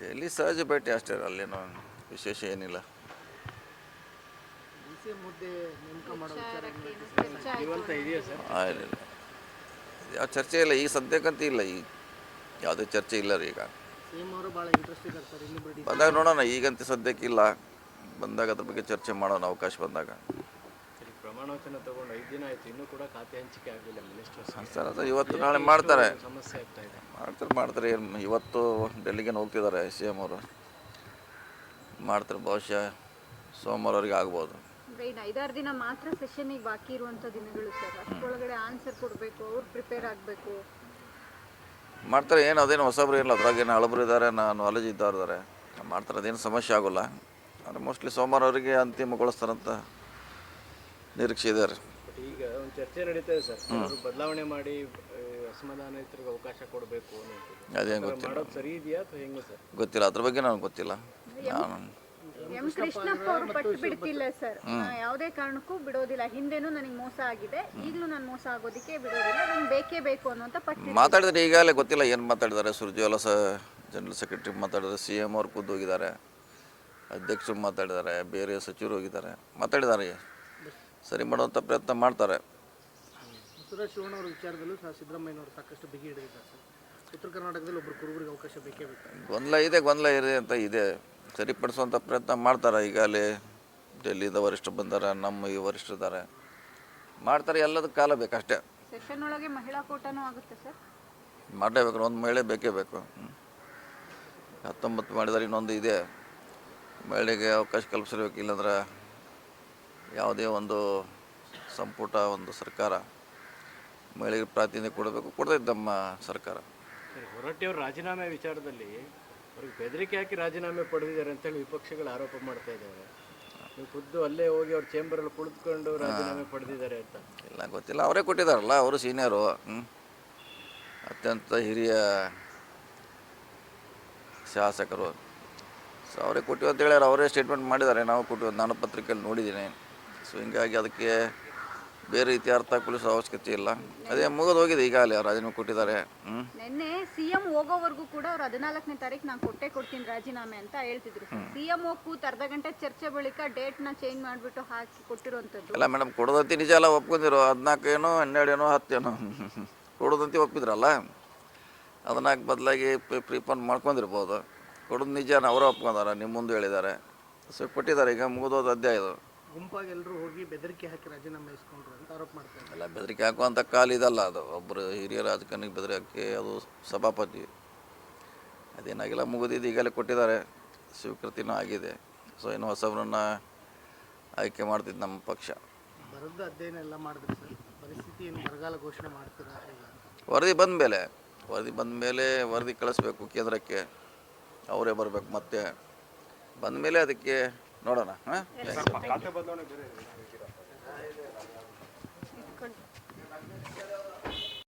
Daily ಸಹಜ ಭೇಟಿ ಅಷ್ಟೇ, ಅಲ್ಲೇನೋ ವಿಶೇಷ ಏನಿಲ್ಲ. DCM ಹುದ್ದೆ ನೇಮಕ ಮಾಡೋ ವಿಚಾರ ಇರುವಂತ ಇದೆಯಾ ಸರ್? ಇಲ್ಲ, ಯಾವ ಚರ್ಚೆ ಇಲ್ಲ ಈಗ ಸದ್ಯಕ್ಕಂತೂ ಇಲ್ಲ, ಈಗ ಯಾವುದೇ ಚರ್ಚೆ ಇಲ್ಲ ರೀ. ಈಗ CM ಅವರು ಭಾಳ ಇಂಟ್ರೆಸ್ಟ್ ಇದ್ದಾರೆ ಸರ್, ಇನ್ನಿಬ್ಬರು ಬಂದಾಗ ನೋಡೋಣ, ಈಗಂತೂ ಸದ್ಯಕ್ಕಿಲ್ಲ, ಬಂದಾಗ ಅದ್ರ ಬಗ್ಗೆ ಚರ್ಚೆ ಮಾಡೋಣ ಅವಕಾಶ ಬಂದಾಗ. ಸರಿ, ಪ್ರಮಾಣ ವಚನ ತಗೊಂಡು 5 ದಿನ ಆಯ್ತು, ಇನ್ನೂ ಕೂಡ ಖಾತೆ ಹಂಚಿಕೆ ಆಗಲಿಲ್ಲ ಮಿನಿಸ್ಟರ್ಸ್. ಸರ್ ಅದು ಇವತ್ತು ನಾಳೆ ಮಾಡ್ತಾರೆ, ಸಮಸ್ಯೆ ಆಗ್ತಾ ಇದೆ. ಮಾಡ್ತಾರೆ. ಇವತ್ತು ಡೆಲ್ಲಿಗೆ ಹೋಗ್ತಿದ್ದಾರೆ CM ಅವರು, ಮಾಡ್ತಾರೆ. ಬಹುಶಃ ಸೋಮವಾರವರೆಗೆ ಆಗ್ಬೋದು. ಇನ್ನು 5-6 ದಿನ ಮಾತ್ರ ಸೆಷನ್ನಿಗೆ ಬಾಕಿ ಇರುವಂಥ ದಿನಗಳು ಸರ್, ಅಷ್ಟರೊಳಗಡೆ ಆನ್ಸರ್ ಕೊಡಬೇಕು, ಅವ್ರು ಪ್ರಿಪೇರ್ ಆಗಬೇಕು. ಮಾಡ್ತಾರೆ, ಏನು ಅದೇನು ಹೊಸಬ್ರು ಏನಿಲ್ಲ, ಅದ್ರಾಗೇನು ಹಳಬ್ರು ಇದ್ದಾರೆ, ನಾಲೆಜ್ ಇದ್ದಾರೆ, ಮಾಡ್ತಾರೆ, ಅದೇನು ಸಮಸ್ಯೆ ಆಗೋಲ್ಲ. ಆದರೆ ಮೋಸ್ಟ್ಲಿ ಸೋಮವಾರವರೆಗೆ ಅಂತಿಮಗೊಳಿಸ್ತಾರಂತ ನಿರೀಕ್ಷೆ ಇದ್ದಾರೆ. ಬಟ್ ಈಗ ಒಂದು ಚರ್ಚೆ ನಡೀತಾ ಇದೆ ಸರ್, ಅವರು ಬದಲಾವಣೆ ಮಾಡಿ ಅಸಮಾಧಾನಿತರಿಗೆ ಅವಕಾಶ ಕೊಡಬೇಕು ಅನ್ನೋದು. ಅದೇನು ಗೊತ್ತಿಲ್ಲ, ಮಾಡೋದು ಸರಿ ಇದೆಯಾ ಅಥವಾ ಹೆಂಗೆ ಸರ್? ಗೊತ್ತಿಲ್ಲ, ಅದ್ರ ಬಗ್ಗೆ ನನಗೆ ಗೊತ್ತಿಲ್ಲ. ಎಂ ಕೃಷ್ಣಪ್ಪ ಅವರು ಪಟ್ಟು ಬಿಡ್ತಿಲ್ಲ ಸರ್, ಯಾವುದೇ ಕಾರಣಕ್ಕೂ ಬಿಡೋದಿಲ್ಲ. ಹಿಂದೆನೂ ನನಗೆ ಮೋಸ ಆಗಿದೆ, ಈಗಲೂ ನಾನು ಮೋಸ ಆಗೋದಕ್ಕೆ ಬಿಡೋದಿಲ್ಲ, ನಂಗೆ ಬೇಕೇ ಬೇಕು ಅನ್ನುವಂಥ ಪಟ್ಟು ಮಾತಾಡಿದ್ರೆ ಈಗಾಗಲೇ ಗೊತ್ತಿಲ್ಲ ಏನು ಮಾತಾಡಿದ್ದಾರೆ. ಸುರ್ಜೇವಾಲ ಜನರಲ್ ಸೆಕ್ರೆಟರಿ ಮಾತಾಡಿದ್ದಾರೆ, CM ಅವ್ರು ಖುದ್ದು ಹೋಗಿದ್ದಾರೆ, ಅಧ್ಯಕ್ಷರು ಮಾತಾಡಿದ್ದಾರೆ, ಬೇರೆ ಸಚಿವರು ಹೋಗಿದ್ದಾರೆ, ಮಾತಾಡಿದ್ದಾರೆ. ಸರಿ ಮಾಡುವಂಥ ಪ್ರಯತ್ನ ಮಾಡ್ತಾರೆ. ಬಸವರಾಜ ಶಿವಣ್ಣ ಅವರ ವಿಚಾರದಲ್ಲೂ ಸಹ ಸಿದ್ದರಾಮಯ್ಯನವರು ಸಾಕಷ್ಟು ಬಿಗಿ ಹಿಡಿದಿದ್ದಾರೆ ಸರ್. ಉತ್ತರ ಕರ್ನಾಟಕದಲ್ಲಿ ಒಬ್ಬರು ಕುರುಬರಿಗೆ ಅವಕಾಶ ಬೇಕೇ ಬೇಕು. ಗೊಂದಲ ಇದೆ ಅಂತ ಇದೆ, ಸರಿಪಡಿಸುವಂಥ ಪ್ರಯತ್ನ ಮಾಡ್ತಾರೆ. ಈಗಾಗಲೇ ಡೆಲ್ಲಿಯಿಂದ ವರಿಷ್ಠರು ಬಂದಾರೆ, ನಮ್ಮ ಈ ವರಿಷ್ಠರಿದ್ದಾರೆ, ಮಾಡ್ತಾರೆ. ಎಲ್ಲದಕ್ಕೆ ಕಾಲ ಬೇಕಷ್ಟೇ. ಸೆಷನ್ ಒಳಗೆ ಮಹಿಳಾ ಕೋಟಾನೂ ಆಗುತ್ತೆ ಸರ್, ಮಾಡಲೇಬೇಕು. ಒಂದು ಮಹಿಳೆ ಬೇಕೇ ಬೇಕು. 19 ಮಾಡಿದರೆ ಇನ್ನೊಂದು ಇದೆ, ಮಹಿಳೆಗೆ ಅವಕಾಶ ಕಲ್ಪಿಸಬೇಕು. ಇಲ್ಲಾಂದ್ರೆ ಯಾವುದೇ ಒಂದು ಸಂಪುಟ, ಒಂದು ಸರ್ಕಾರ ಮಹಿಳೆಗೆ ಪ್ರಾತಿನಿಧ್ಯ ಕೊಡಬೇಕು, ಕೊಡ್ತೈತೆ ನಮ್ಮ ಸರ್ಕಾರ. ಸರಿ, ಹೊರಟ್ಟಿಯವ್ರ ರಾಜೀನಾಮೆ ವಿಚಾರದಲ್ಲಿ ಅವ್ರಿಗೆ ಬೆದರಿಕೆ ಹಾಕಿ ರಾಜೀನಾಮೆ ಪಡೆದಿದ್ದಾರೆ ಅಂತೇಳಿ ವಿಪಕ್ಷಗಳು ಆರೋಪ ಮಾಡ್ತಾ ಇದ್ದಾರೆ. ನೀವು ಖುದ್ದು ಅಲ್ಲೇ ಹೋಗಿ ಅವ್ರ ಚೇಂಬರಲ್ಲಿ ಕುಳಿತುಕೊಂಡು ರಾಜೀನಾಮೆ ಪಡೆದಿದ್ದಾರೆ ಅಂತ. ಇಲ್ಲ, ಗೊತ್ತಿಲ್ಲ, ಅವರೇ ಕೊಟ್ಟಿದ್ದಾರಲ್ಲ, ಅವರು ಸೀನಿಯರು, ಅತ್ಯಂತ ಹಿರಿಯ ಶಾಸಕರು. ಸೊ ಅವರೇ ಕೊಟ್ಟಿವಿ ಅಂತ ಹೇಳ್ಯಾರ, ಅವರೇ ಸ್ಟೇಟ್ಮೆಂಟ್ ಮಾಡಿದ್ದಾರೆ, ನಾವು ಕೊಟ್ಟಿವಿ, ನಾನು ಪತ್ರಿಕೆಯಲ್ಲಿ ನೋಡಿದ್ದೀನಿ. ಸೊ ಹಿಂಗಾಗಿ ಅದಕ್ಕೆ ಬೇರೆ ರೀತಿ ಅರ್ಥ ಕಲಿಸೋ ಅವಶ್ಯಕತೆ ಇಲ್ಲ, ಅದೇ ಮುಗಿದು ಹೋಗಿದೆ ಈಗಾಗಲೇ, ರಾಜೀನಾಮೆ ಕೊಟ್ಟಿದ್ದಾರೆ. ನಿನ್ನೆ CM ಹೋಗೋವರೆಗೂ ಕೂಡ ಅವ್ರು 14ನೇ ತಾರೀಕು ನಾನು ಕೊಡ್ತೀನಿ ರಾಜೀನಾಮೆ ಅಂತ ಹೇಳ್ತಿದ್ರು. CM ಕೂತ್ ಅರ್ಧ ಗಂಟೆ ಚರ್ಚೆ ಬಳಿಕ ಡೇಟ್ನ ಚೇಂಜ್ ಮಾಡಿಬಿಟ್ಟು ಹಾಕಿ ಕೊಟ್ಟಿರುವಂಥದ್ದು. ಇಲ್ಲ ಮೇಡಮ್, ಕೊಡೋದಂತೆ ನಿಜ ಎಲ್ಲ ಒಪ್ಕೊಂಡಿರೋ, 14 ಏನೋ 12 ಏನೋ 10 ಏನೋ ಕೊಡೋದಂತೆ ಒಪ್ಪಿದ್ರಲ್ಲ, 14 ಬದಲಾಗಿ ಪ್ರೀಪೋನ್ ಮಾಡ್ಕೊಂಡಿರ್ಬೋದು. ಕೊಡೋದು ನಿಜಾನ ಅವರೇ ಒಪ್ಕೊಂಡಾರ, ನಿಮ್ಮ ಮುಂದೆ ಹೇಳಿದ್ದಾರೆ. ಸೊ ಕೊಟ್ಟಿದ್ದಾರೆ, ಈಗ ಮುಗಿದೋದು ಅಧ್ಯಾಯ ಇದು. ಗುಂಪಾಗಿ ಎಲ್ಲರೂ ಹೋಗಿ ಬೆದರಿಕೆ ಹಾಕಿ ರಾಜೀನಾಮೆ ಇಸ್ಕೊಂಡ್ರು ಅಂತ ಆರೋಪ ಮಾಡ್ತಾರೆ. ಎಲ್ಲ ಬೆದರಿಕೆ ಹಾಕುವಂಥ ಕಾಲ ಇದಲ್ಲ, ಅದು ಒಬ್ಬರು ಹಿರಿಯ ರಾಜಕಾರಣಿಗೆ ಬೆದರಿಕೆ, ಅದು ಸಭಾಪತಿ. ಅದೇನಾಗಿಲ್ಲ, ಮುಗಿದಿದ್ದು ಈಗಲೇ ಕೊಟ್ಟಿದ್ದಾರೆ, ಸ್ವೀಕೃತಿನೂ ಆಗಿದೆ. ಸೊ ಇನ್ನು ಹೊಸಬ್ರನ್ನ ಆಯ್ಕೆ ಮಾಡ್ತಿದ್ದು ನಮ್ಮ ಪಕ್ಷ. ಬರದ ಅಧ್ಯಯನ ಎಲ್ಲ ಮಾಡಿದ್ರೆ ಸರ್, ಪರಿಸ್ಥಿತಿಯನ್ನು ಬರಗಾಲ ಘೋಷಣೆ ಮಾಡ್ತೀರಾ? ವರದಿ ಬಂದ ಮೇಲೆ ವರದಿ ಕಳಿಸ್ಬೇಕು ಕೇಂದ್ರಕ್ಕೆ, ಅವರೇ ಬರಬೇಕು. ಮತ್ತೆ ಬಂದ ಮೇಲೆ ಅದಕ್ಕೆ ನೋಡೋಣ.